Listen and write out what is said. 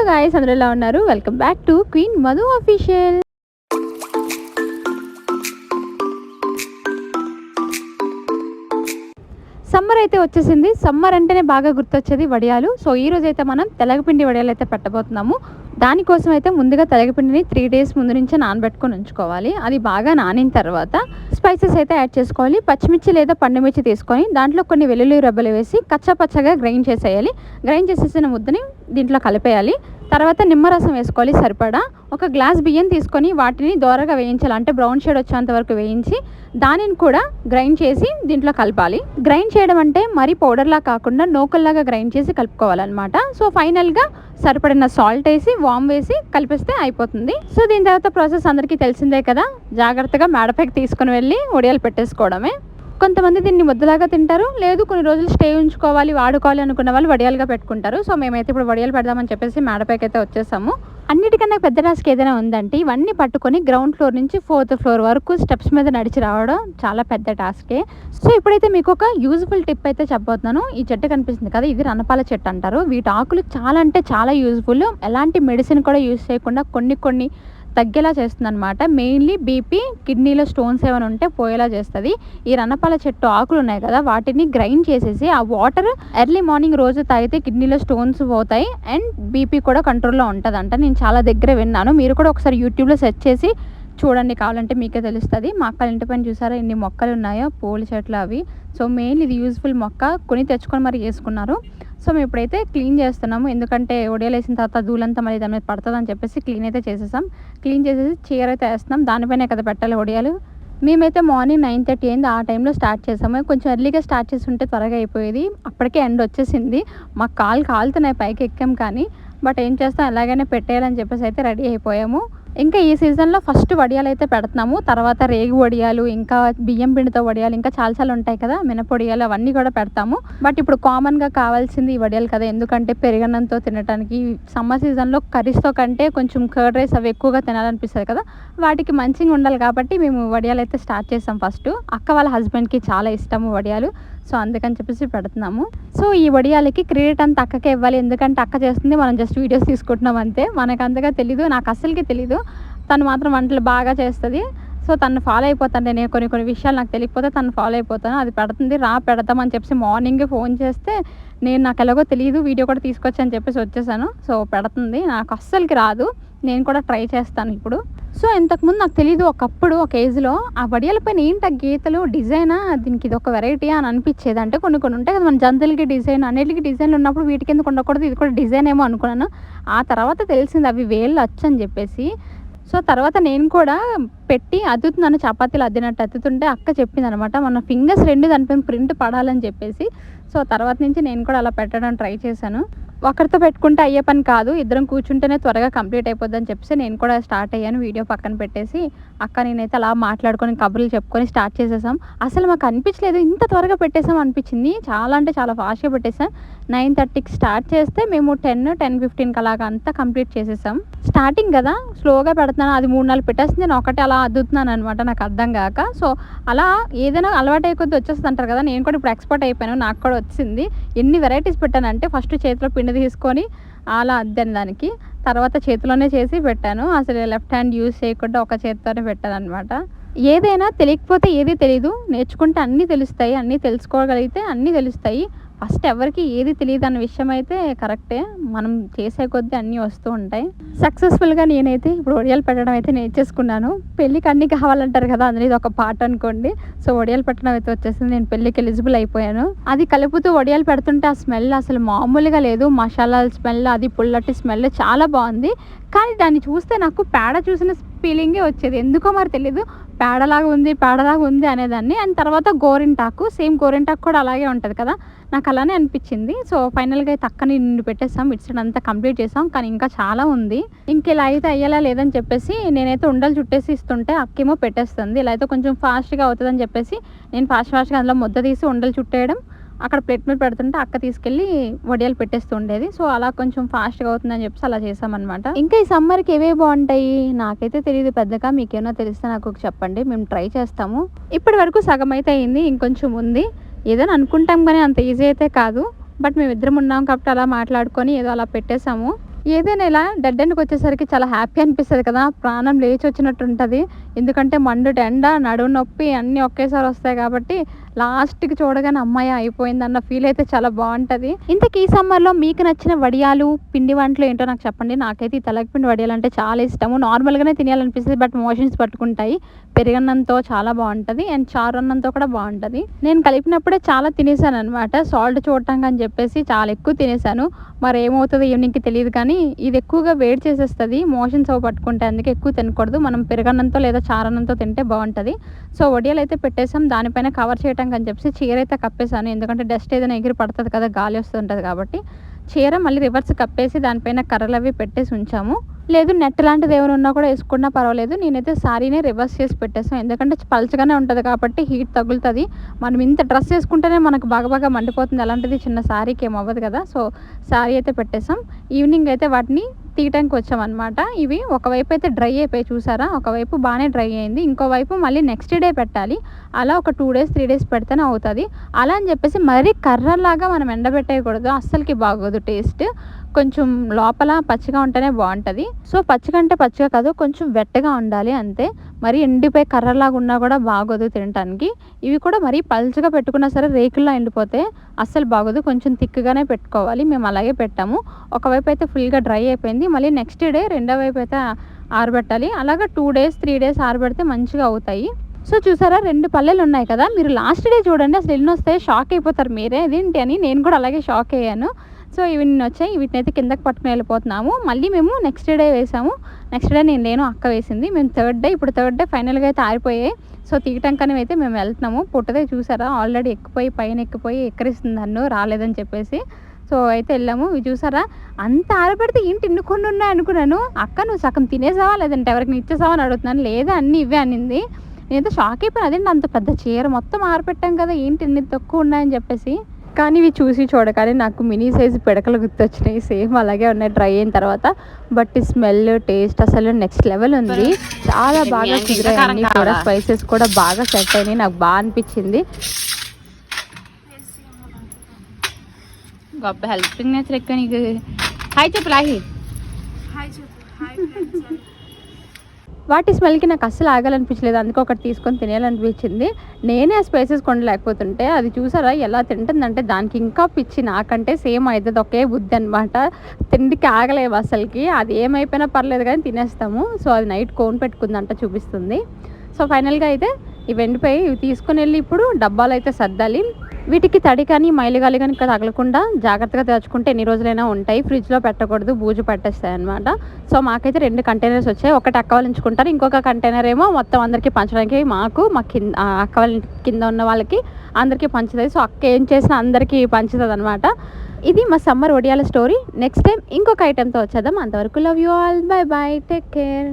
Hello guys, అందరూ ఎలా ఉన్నారు? Welcome back to queen Madhu official. Summer అయితే వచ్చేసింది. సమ్మర్ అంటేనే బాగా గుర్తొచ్చేది వడియాలు. సో ఈ రోజు అయితే మనం తెలగపిండి వడియాలు అయితే పెట్టబోతున్నాము. దానికోసం అయితే ముందుగా తెలగపిండిని 3 days ముందు నుంచే నానబెట్టుకొని ఉంచుకోవాలి. అది బాగా నానిన తర్వాత స్పైసెస్ అయితే యాడ్ చేసుకోవాలి. పచ్చిమిర్చి లేదా పండుమిర్చి తీసుకొని దాంట్లో కొన్ని వెల్లుల్లి రెబ్బలు వేసి కచ్చాపచ్చగా గ్రైండ్ చేసేయాలి. గ్రైండ్ చేసేసిన ముద్దని దీంట్లో కలిపేయాలి. తర్వాత నిమ్మరసం వేసుకోవాలి సరిపడా. ఒక గ్లాస్ బియ్యం తీసుకొని వాటిని దోరగా వేయించాలి, అంటే బ్రౌన్ షేడ్ వచ్చేంత వరకు వేయించి దానిని కూడా గ్రైండ్ చేసి దీంట్లో కలపాలి. గ్రైండ్ చేయడం అంటే మరీ పౌడర్లా కాకుండా నూకల్లాగా గ్రైండ్ చేసి కలుపుకోవాలన్నమాట. సో ఫైనల్గా సరిపడిన సాల్ట్ వేసి వామ్ వేసి కలిపిస్తే అయిపోతుంది. సో దీని తర్వాత ప్రాసెస్ అందరికీ తెలిసిందే కదా. జాగ్రత్తగా మేడపైకి తీసుకుని వెళ్ళి వడియాలు పెట్టేసుకోవడమే. కొంతమంది దీన్ని ముద్దలాగా తింటారు, లేదు కొన్ని రోజులు స్టే ఉంచుకోవాలి వాడుకోవాలి అనుకున్న వాళ్ళు వడియాలుగా పెట్టుకుంటారు. సో మేమైతే ఇప్పుడు వడియాలు పెడదామని చెప్పేసి మేడపైకి అయితే వచ్చేసాము. అన్నిటికన్నా పెద్ద టాస్క్ ఏదైనా ఉందంటే ఇవన్నీ పట్టుకొని గ్రౌండ్ ఫ్లోర్ నుంచి 4th floor వరకు స్టెప్స్ మీద నడిచి రావడం చాలా పెద్ద టాస్కే. సో ఇప్పుడైతే మీకు ఒక యూజ్ఫుల్ టిప్ అయితే చెప్పబోతున్నాను. ఈ చెట్టు కనిపిస్తుంది కదా, ఇది రణపాల చెట్టు అంటారు. వీటి ఆకులు చాలా అంటే చాలా యూజ్ఫుల్. ఎలాంటి మెడిసిన్ కూడా యూజ్ చేయకుండా కొన్ని తగ్గేలా చేస్తుంది అనమాట. మెయిన్లీ బీపీ, కిడ్నీలో స్టోన్స్ ఏమైనా ఉంటే పోయేలా చేస్తుంది. ఈ రణపాల చెట్టు ఆకులు ఉన్నాయి కదా, వాటిని గ్రైండ్ చేసేసి ఆ వాటర్ ఎర్లీ మార్నింగ్ రోజు తాగితే కిడ్నీలో స్టోన్స్ పోతాయి అండ్ బీపీ కూడా కంట్రోల్లో ఉంటుందంట. నేను చాలా దగ్గర విన్నాను. మీరు కూడా ఒకసారి యూట్యూబ్లో సెర్చ్ చేసి చూడండి, కావాలంటే మీకే తెలుస్తుంది. మా అక్క ఇంటి పైన చూసారా ఎన్ని మొక్కలు ఉన్నాయో, పూల చెట్లు అవి. సో మెయిన్ ఇది యూజ్ఫుల్ మొక్క, కొని తెచ్చుకొని మరి చేసుకున్నారు. సో మేము ఇప్పుడైతే క్లీన్ చేస్తున్నాము, ఎందుకంటే వడియాలు వేసిన తర్వాత ధూళంతా మళ్ళీ దాని మీద పడుతుంది అని చెప్పేసి క్లీన్ అయితే చేసేసాం. క్లీన్ చేసేసి చీర అయితే వేస్తున్నాం, దానిపైనే కదా పెట్టాలి వడియాలు. మేమైతే మార్నింగ్ 9:30 అయింది, ఆ టైంలో స్టార్ట్ చేసాము. కొంచెం ఎర్లీగా స్టార్ట్ చేసి ఉంటే త్వరగా అయిపోయేది. అప్పటికే ఎండ్ వచ్చేసింది, మాకు కాలుతున్నాయి పైకి ఎక్కాం కానీ. బట్ ఏం చేస్తాం, ఎలాగైనా పెట్టేయాలని చెప్పేసి అయితే రెడీ అయిపోయాము. ఇంకా ఈ సీజన్లో ఫస్ట్ వడియాలు అయితే పెడుతున్నాము, తర్వాత రేగు వడియాలు, ఇంకా బియ్యం పిండితో వడియాలు, ఇంకా చాలా ఉంటాయి కదా మినపొడియాలు, అవన్నీ కూడా పెడతాము. బట్ ఇప్పుడు కామన్గా కావాల్సింది ఈ వడియాలు కదా, ఎందుకంటే పెరుగన్నంతో తినడానికి. సమ్మర్ సీజన్లో కర్రీస్తో కంటే కొంచెం కర్డ్ రైస్ అవి ఎక్కువగా తినాలనిపిస్తుంది కదా, వాటికి మంచిగా ఉండాలి కాబట్టి మేము వడియాలు అయితే స్టార్ట్ చేసాం. ఫస్ట్ అక్క వాళ్ళ హస్బెండ్కి చాలా ఇష్టము వడియాలు, సో అందుకని చెప్పేసి పెడుతున్నాము. సో ఈ వడియాలకి క్రెడిట్ అంతా అక్కకే ఇవ్వాలి, ఎందుకంటే అక్క చేస్తుంది, మనం జస్ట్ వీడియోస్ తీసుకుంటున్నాం అంతే. మనకు అంతగా తెలీదు, నాకు అస్సలకి తెలీదు. తను మాత్రం వంటలు బాగా చేస్తుంది. సో తను ఫాలో అయిపోతాను, నేను కొన్ని విషయాలు నాకు తెలియకపోతే తను ఫాలో అయిపోతాను. అది పెడుతుంది, పెడతామని చెప్పేసి మార్నింగే ఫోన్ చేస్తే నాకు ఎలాగో తెలియదు, వీడియో కూడా తీసుకొచ్చి అని చెప్పేసి వచ్చేసాను. సో పెడుతుంది, నాకు అస్సలకి రాదు, నేను కూడా ట్రై చేస్తాను ఇప్పుడు. సో ఇంతకుముందు నాకు తెలియదు, ఒకప్పుడు ఒక ఏజ్లో ఆ వడియాల పైన ఏంటి ఆ గీతలు డిజైనా, దీనికి ఇది ఒక వెరైటీ అని అనిపించేది. అంటే కొన్ని ఉంటాయి కదా మన జంతువులకి డిజైన్, అన్నిటికీ డిజైన్లు ఉన్నప్పుడు వీటికి ఎందుకు ఉండకూడదు, ఇది కూడా డిజైన్ ఏమో అనుకున్నాను. ఆ తర్వాత తెలిసింది అవి వేళ్ళు వచ్చని చెప్పేసి. సో తర్వాత నేను కూడా పెట్టి అద్దుతున్నాను, చపాతీలు అద్దినట్టు అద్దుతుంటే అక్క చెప్పింది అనమాట, మన ఫింగర్స్ 2 దానిపైన ప్రింట్ పడాలని చెప్పేసి. సో తర్వాత నుంచి నేను కూడా అలా పెట్టడం ట్రై చేశాను. ఒకరితో పెట్టుకుంటే అయ్యే పని కాదు, ఇద్దరం కూర్చుంటేనే త్వరగా కంప్లీట్ అయిపోద్ది అని చెప్పేసి నేను కూడా స్టార్ట్ అయ్యాను. వీడియో పక్కన పెట్టేసి అక్క నేనైతే అలా మాట్లాడుకొని కబుర్లు చెప్పుకొని స్టార్ట్ చేసేసాం. అసలు మాకు అనిపించలేదు ఇంత త్వరగా పెట్టేసాం అనిపించింది, చాలా అంటే చాలా ఫాస్ట్గా పెట్టేసాం. 9:30కి స్టార్ట్ చేస్తే మేము 10:15కి అలాగా అంతా కంప్లీట్ చేసేసాం. స్టార్టింగ్ కదా స్లోగా పెడుతున్నాను, అది 3-4 పెట్టేస్తుంది, నేను ఒకటి అలా అద్దుతున్నాను అనమాట, నాకు అర్థం కాక. సో అలా ఏదైనా అలవాటు అయిపోద్ది వచ్చేస్తుంది అంటారు కదా, నేను కూడా ఇప్పుడు ఎక్స్పర్ట్ అయిపోయాను, నాకు కూడా వచ్చింది. ఎన్ని వెరైటీస్ పెట్టానంటే ఫస్ట్ చేతిలో పిండి తీసుకొని అలా అద్దాను దానికి, తర్వాత చేతిలోనే చేసి పెట్టాను. అసలు లెఫ్ట్ హ్యాండ్ యూజ్ చేయకుండా ఒక చేతితోనే పెట్టాను అనమాట. ఏదైనా తెలియకపోతే ఏది తెలీదు, నేర్చుకుంటే అన్నీ తెలుస్తాయి, అన్నీ తెలుసుకోగలిగితే అన్నీ తెలుస్తాయి. ఫస్ట్ ఎవరికి ఏది తెలియదు అన్న విషయం అయితే కరెక్టే, మనం చేసే కొద్దీ అన్నీ వస్తూ ఉంటాయి. సక్సెస్ఫుల్గా నేనైతే ఇప్పుడు వడియాలు పెట్టడం అయితే నేర్చేసుకున్నాను. పెళ్ళికి అన్నీ కావాలంటారు కదా, అందులో ఇది ఒక పార్ట్ అనుకోండి. సో వడియాలు పెట్టడం అయితే వచ్చేసింది, నేను పెళ్ళికి ఎలిజిబుల్ అయిపోయాను. అది కలుపుతూ వడియాలు పెడుతుంటే ఆ స్మెల్ అసలు మామూలుగా లేదు, మసాలాల స్మెల్, అది పుల్లటి స్మెల్ చాలా బాగుంది. కానీ దాన్ని చూస్తే నాకు పేడ చూసిన ఫీలింగే వచ్చేది, ఎందుకో మరి తెలీదు, పేడలాగా ఉంది అనేదాన్ని. అండ్ తర్వాత గోరింటాకు, సేమ్ గోరింటాకు కూడా అలాగే ఉంటుంది కదా, నాకు అలానే అనిపించింది. సో ఫైనల్గా అయితే అక్కని నిన్ను పెట్టేస్తాం, ఇటు సైడ్ అంతా కంప్లీట్ చేసాం. కానీ ఇంకా చాలా ఉంది, ఇంకెలా అయితే అయ్యేలా లేదని చెప్పేసి నేనైతే ఉండలు చుట్టేసి ఇస్తుంటే అక్కేమో పెట్టేస్తుంది. ఇలా అయితే కొంచెం ఫాస్ట్గా అవుతుందని చెప్పేసి నేను ఫాస్ట్గా అందులో ముద్ద తీసి ఉండలు చుట్టేయడం, అక్కడ ప్లేట్ మీద పెడుతుంటే అక్క తీసుకెళ్ళి వడియాలు పెట్టేస్తూ ఉండేది. సో అలా కొంచెం ఫాస్ట్గా అవుతుందని చెప్పేసి అలా చేసామన్నమాట. ఇంకా ఈ సమ్మర్కి ఏవే బాగుంటాయి నాకైతే తెలియదు పెద్దగా, మీకేమైనా తెలిస్తే నాకు చెప్పండి, మేము ట్రై చేస్తాము. ఇప్పటి వరకు సగం అయితే అయింది, ఇంకొంచెం ఉంది. ఏదైనా అనుకుంటాం కానీ అంత ఈజీ అయితే కాదు. బట్ మేమిద్దరం ఉన్నాం కాబట్టి అలా మాట్లాడుకొని ఏదో అలా పెట్టేసాము. ఏదైనా ఇలా డెడ్ ఎండ్‌కి వచ్చేసరికి చాలా హ్యాపీ అనిపిస్తది కదా! ప్రాణం లేచి వచ్చినట్టు ఉంటది. ఎందుకంటే మండుట ఎండ, నడుము నొప్పి అన్నీ ఒకేసారి వస్తాయి కాబట్టి లాస్ట్‌కి చూడగానే హమ్మయ్య! అయిపోయిందన్న ఫీల్ అయితే చాలా బావుంటది. ఇంతకీ ఈ సమ్మర్‌లో మీకు నచ్చిన వడియాలు, పిండి వంటలు ఏంటో నాకు చెప్పండి. నాకైతే ఈ తెలగపిండి వడియాలంటే చాలా ఇష్టము. నార్మల్‌గానే తినేయాలనిపిస్తది. But motions పట్టుకుంటాయి. పెరుగన్నంతో చాలా బావుంటది. అండ్ చారన్నంతో కూడా బావుంటది. నేను కలిపినప్పుడే చాలా తినేసాననమాట. సాల్ట్ చూడటానికి అని చెప్పేసి చాలా ఎక్కువ తినేసాను. మరేమవుతదో ఈవినింగ్‌కి తెలీదు కానీ, ఇది ఎక్కువగా వేడి చేసేస్తది. మోషన్స్ అవి పట్టుకుంటాయి. అందుకే ఎక్కువ తినకూడదు. మనం పెరుగన్నంతో లేదా చారన్నంతో తింటే బావుంటది. సో, వడియాలైతే పెట్టేసాం. దానిపైన కవర్ చేయటానికి అని చెప్పేసి చీరైతే కప్పేసాను. ఎందుకంటే డస్ట్ ఏదైనా ఎగిరి పడతది కదా! గాలి వస్తుంటది కాబట్టి. చీర మళ్ళీ రివర్స్ కప్పేసి దానిపైన కర్రలవి పెట్టేసి ఉంచాము. లేదు నెట్ లాంటిది ఏమైనా ఉన్నా కూడా ఏసుకున్నా పర్వాలేదు. నేనైతే శారీనే రివర్స్ చేసి పెట్టేసాను. ఎందుకంటే పలచగానే ఉంటది కాబట్టి హీట్ తగులుతది. మనం ఇంత డ్రెస్ ఏసుకుంటేనే మనకు బాగా బాగా మండిపోతుంది. అలాంటిది చిన్న శారీకి ఏమి అవ్వదు కదా! సో, శారీ అయితే పెట్టేసాం. ఈవినింగ్ అయితే వాటిని తీయటానికి వచ్చామనమాట. ఇవి ఒకవైపు అయితే డ్రై అయిపోయాయి చూసారా? ఒకవైపు బాగానే డ్రై అయింది. ఇంకోవైపు మళ్ళీ నెక్స్ట్ డే పెట్టాలి. అలా ఒక 2 డేస్, 3 డేస్ పెడితేనే అవుతది. అలా అని చెప్పేసి మరీ కర్రలాగా మనం ఎండబెట్టేయకూడదు. అస్సలకి బాగోదు టేస్ట్. కొంచెం లోపల పచ్చిగా ఉంటేనే బావుంటది. సో, పచ్చిగా అంటే పచ్చిగా కాదు, కొంచెం వెట్టగా ఉండాలి అంతే. మరీ ఎండిపోయి కర్రలాగా ఉన్నా కూడా బాగోదు తినటానికి. ఇవి కూడా మరీ పల్చగా పెట్టుకున్నా సరే రేకుల్లా ఎండిపోతే అస్సలు బాగోదు. కొంచెం థిక్‌గానే పెట్టుకోవాలి. మేము అలాగే పెట్టాము. ఒకవైపు అయితే ఫుల్‌గా డ్రై అయిపోయింది. మళ్ళీ నెక్స్ట్ డే రెండో వైపు అయితే ఆరబెట్టాలి. అలాగా 2 డేస్, 3 డేస్ ఆరబెడితే మంచిగా అవుతాయి. సో, చూసారా 2 పల్లెలు ఉన్నాయి కదా! మీరు లాస్ట్ డే చూడండి అసలు ఎన్నొస్తాయో షాక్ అయిపోతారు మీరే. ఇదేంటి అని నేను కూడా అలాగే షాక్ అయ్యాను. సో, ఇవి నిన్నొచ్చాయి. వీటినైతే కిందకి పట్టుకొని వెళ్ళిపోతున్నాము. మళ్ళీ మేము నెక్స్ట్ డే వేసాము. నెక్స్ట్ డే నేను లేను, అక్క వేసింది. మేము థర్డ్ డే ఫైనల్‌గా అయితే ఆరిపోయాయి. సో, తీయటానికని అయితే మేము వెళ్తున్నాము. పుట్టదే చూసారా ఆల్రెడీ ఎక్కిపోయి పైన ఎక్కిపోయి ఎక్కిరిస్తుంది నన్ను రాలేదని చెప్పేసి. సో, అయితే వెళ్ళాము. ఇవి చూసారా అంత ఆరబెడితే ఏంటి ఇన్ని కొన్ని ఉన్నాయి అనుకున్నాను. అక్క నువ్వు సగం తినేసావా లేదంటే ఎవరికైనా ఇచ్చేసావా అని అడుగుతున్నాను. లేదా అన్నీ ఇవే అనింది. నేనైతే షాక్ అయిపోయాను. అదేంటి అంత పెద్ద చీర మొత్తం ఆరబెట్టాం కదా! ఏంటి ఇన్ని తక్కువ ఉన్నాయని చెప్పేసి. కానీ ఇవి చూసి చూడగానే నాకు మినీ సైజు పిడకలు గుర్తొచ్చినాయి. సేమ్ అలాగే ఉన్నాయి డ్రై అయిన తర్వాత. బట్ స్మెల్, టేస్ట్ అసలు నెక్స్ట్ లెవెల్ ఉంది. చాలా బాగా కుదిరాయి అన్నీ కూడా. స్పైసెస్ కూడా బాగా సెట్ అయినాయి. నాకు బాగా అనిపించింది. గొప్ప హెల్పింగ్ నేచర్ ఎక్కువ నీకు. హాయ్ చెప్పు లాహి. వాటి స్మెల్కి నాకు అస్సలు ఆగాలనిపించలేదు. అందుకే ఒకటి తీసుకొని తినేయాలనిపించింది. నేనే ఆ స్పైసెస్ కొనలేకపోతుంటే అది చూసారా ఎలా తింటుందంటే దానికి ఇంకా పిచ్చి నాకంటే సేమ్ అవుతుంది. ఒకే బుద్ధి అనమాట. తిండికి ఆగలేవు అసలుకి. అది ఏమైపోయినా పర్లేదు కానీ తినేస్తాము. సో, అది నైట్ కోన్ పెట్టుకుందంట చూపిస్తుంది. సో, ఫైనల్గా అయితే ఇవి ఎండిపోయి ఇవి తీసుకొని వెళ్ళి ఇప్పుడు డబ్బాలు అయితే సర్దాలి. వీటికి తడి కానీ మైలు గాలి కానీ తగలకుండా జాగ్రత్తగా తెచ్చుకుంటే ఎన్ని రోజులైనా ఉంటాయి. ఫ్రిడ్జ్లో పెట్టకూడదు, బూజు పట్టేస్తాయి అనమాట. సో, మాకైతే 2 కంటైనర్స్ వచ్చాయి. ఒకటి అక్క వాళ్ళు ఉంచుకుంటారు, ఇంకొక కంటైనర్ ఏమో మొత్తం అందరికీ పంచడానికి మా కింద అక్క వాళ్ళ కింద ఉన్న వాళ్ళకి అందరికీ పంచుతుంది. సో, అక్క ఏం చేసినా అందరికీ పంచుతుంది అనమాట. ఇది మా సమ్మర్ ఒడియాల స్టోరీ. నెక్స్ట్ టైం ఇంకొక ఐటెంతో వచ్చేద్దాం. అంతవరకు love you all. Bye bye, take care.